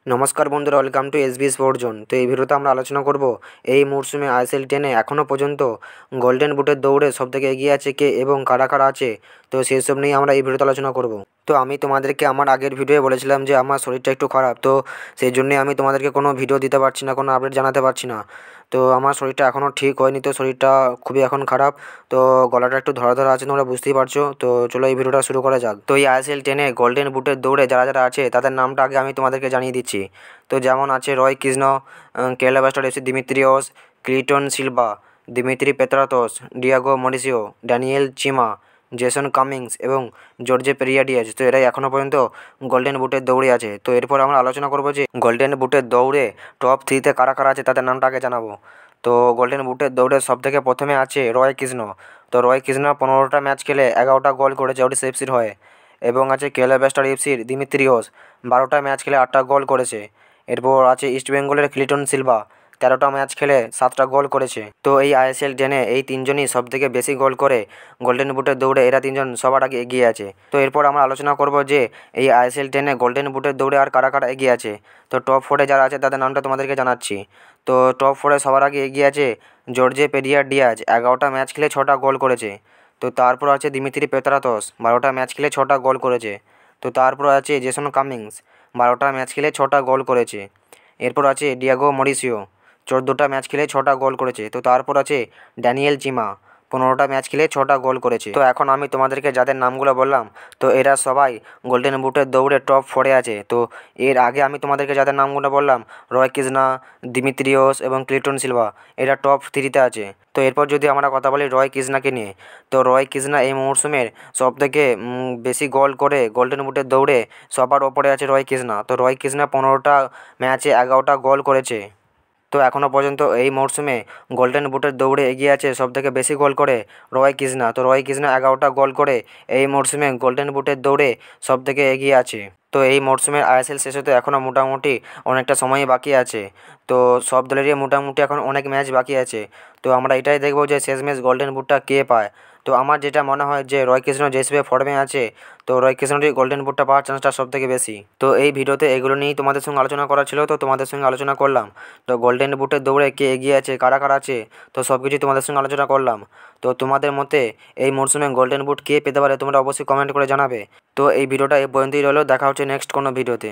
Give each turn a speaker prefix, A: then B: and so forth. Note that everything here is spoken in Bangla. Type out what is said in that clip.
A: নমস্কার বন্ধুরা, welcome to SB sport zone. তো এই ভিডিওতে আমরা আলোচনা করব এই মরশুমে আইএসএল 10-এ এখনও পর্যন্ত গোল্ডেন বুটের দৌড়ে সবথেকে এগিয়ে আছে কে এবং কারা কারা আছে। তো সেই সব নিয়ে আমরা এই ভিডিওতে আলোচনা করব। তো আমি তোমাদেরকে আমার আগের ভিডিওয়ে বলেছিলাম যে আমার শরীরটা একটু খারাপ, তো সেই জন্যে আমি তোমাদেরকে কোনো ভিডিও দিতে পারছি না, কোনো আপডেট জানাতে পারছি না। তো আমার শরীরটা এখনও ঠিক হয়নি, তো শরীরটা খুবই এখন খারাপ। তো গলাটা একটু ধরা ধরা আছে, তোমরা বুঝতেই পারছো। তো চলো এই ভিডিওটা শুরু করা যাক। তো এই আইএসএল 10-এ গোল্ডেন বুটের দৌড়ে যারা যারা আছে তাদের নামটা আগে আমি তোমাদেরকে জানিয়ে দিচ্ছি। তো যেমন আছে Roy Krishna, Kerala Blaster FC Dimitrios, Cleiton Silva, Dimitri Petratos, Diego Mauricio, Daniel Chima, Jason Cummings এবং জর্জে পেরিয়াডিয়াস। তো এরাই এখনও পর্যন্ত গোল্ডেন বুটের দৌড়ে আছে। তো এরপর আমরা আলোচনা করবো যে গোল্ডেন বুটের দৌড়ে টপ 3-তে কারা কারা আছে তাদের নামটা আগে জানাবো। তো গোল্ডেন বুটের দৌড়ে সবথেকে প্রথমে আছে রয় কৃষ্ণ। তো রয় কৃষ্ণ 15টা ম্যাচ খেলে 11টা গোল করেছে ওডিশা এফসির হয়ে। এবং আছে কেরালা ব্লাস্টার এফসির দিমিত্রিয়স, 12টা ম্যাচ খেলে 8টা গোল করেছে। এরপর আছে ইস্ট বেঙ্গলের ক্লিটন সিলভা, 13টা ম্যাচ খেলে 7টা গোল করেছে। তো এই আইএসএল 10-এ এই তিনজনই সবথেকে বেশি গোল করে গোল্ডেন বুটের দৌড়ে এরা তিনজন সবার আগে এগিয়ে আছে। তো এরপর আমরা আলোচনা করব যে এই আইএসএল 10-এ গোল্ডেন বুটের দৌড়ে আর কারা কারা এগিয়ে আছে। তো টপ 4-এ যারা আছে তাদের নামটা তোমাদেরকে জানাচ্ছি। তো টপ 4-এ সবার আগে এগিয়ে আছে জর্জে পেরিয়াডিয়াস, 11টা ম্যাচ খেলে 6টা গোল করেছে। তো তারপর আছে দিমিত্রি পেত্রাতোস, 12টা ম্যাচ খেলে 6টা গোল করেছে। তো তারপর আছে জেসন কামিংস, 12টা ম্যাচ খেলে 6টা গোল করেছে। এরপর আছে ডিয়াগো মরিসিও, 14টা ম্যাচ খেলে 6টা গোল করেছে। তো তারপর আছে ড্যানিয়েল চিমা, 15টা ম্যাচ খেলে 6টা গোল করেছে। তো এখন আমি তোমাদেরকে যাদের নামগুলো বললাম, তো এরা সবাই গোল্ডেন বুটের দৌড়ে টপ 4-এ আছে। তো এর আগে আমি তোমাদেরকে যাদের নামগুলো বললাম, রয় কৃষ্ণা, দিমিত্রিয়স এবং ক্লিটন সিলভা, এরা টপ 3-তে আছে। তো এরপর যদি আমরা কথা বলি রয় কৃষ্ণাকে নিয়ে, তো রয় কৃষ্ণা এই মরশুমের সবথেকে বেশি গোল করে গোল্ডেন বুটের দৌড়ে সবার ওপরে আছে রয় কৃষ্ণা। তো রয় কৃষ্ণা 15টা ম্যাচে 11টা গোল করেছে। তো এখনও পর্যন্ত এই মরশুমে গোল্ডেন বুটের দৌড়ে এগিয়ে আছে সবথেকে বেশি গোল করে রয় কৃষ্ণা। তো রয় কৃষ্ণা 11টা গোল করে এই মরশুমে গোল্ডেন বুটের দৌড়ে সবথেকে এগিয়ে আছে। তো এই মরশুমের আইএসএল শেষ হতে এখনও মোটামুটি অনেকটা সময়ই বাকি আছে। তো সব দলেরই মোটামুটি এখন অনেক ম্যাচ বাকি আছে। তো আমরা এটাই দেখব যে শেষমেশ গোল্ডেন বুটটা কে পায়। তো আমার যেটা মনে হয় যে রয় কৃষ্ণ যে হিসেবে ফর্মে আছে, তো রয় কৃষ্ণটি গোল্ডেন বুটটা পাওয়ার চান্সটা সবথেকে বেশি। তো এই ভিডিওতে এগুলো নিয়েই তোমাদের সঙ্গে আলোচনা করা ছিল, তো তোমাদের সঙ্গে আলোচনা করলাম। তো গোল্ডেন বুটের দৌড়ে কে এগিয়ে আছে, কারা কারা আছে, তো সব কিছুই তোমাদের সঙ্গে আলোচনা করলাম। তো তোমাদের মতে এই মরশুমে গোল্ডেন বুট কে পেতে পারে তোমরা অবশ্যই কমেন্ট করে জানাবে। তো এই ভিডিওটা এই পর্যন্তই রইলো, দেখা হচ্ছে নেক্সট কোনো ভিডিওতে।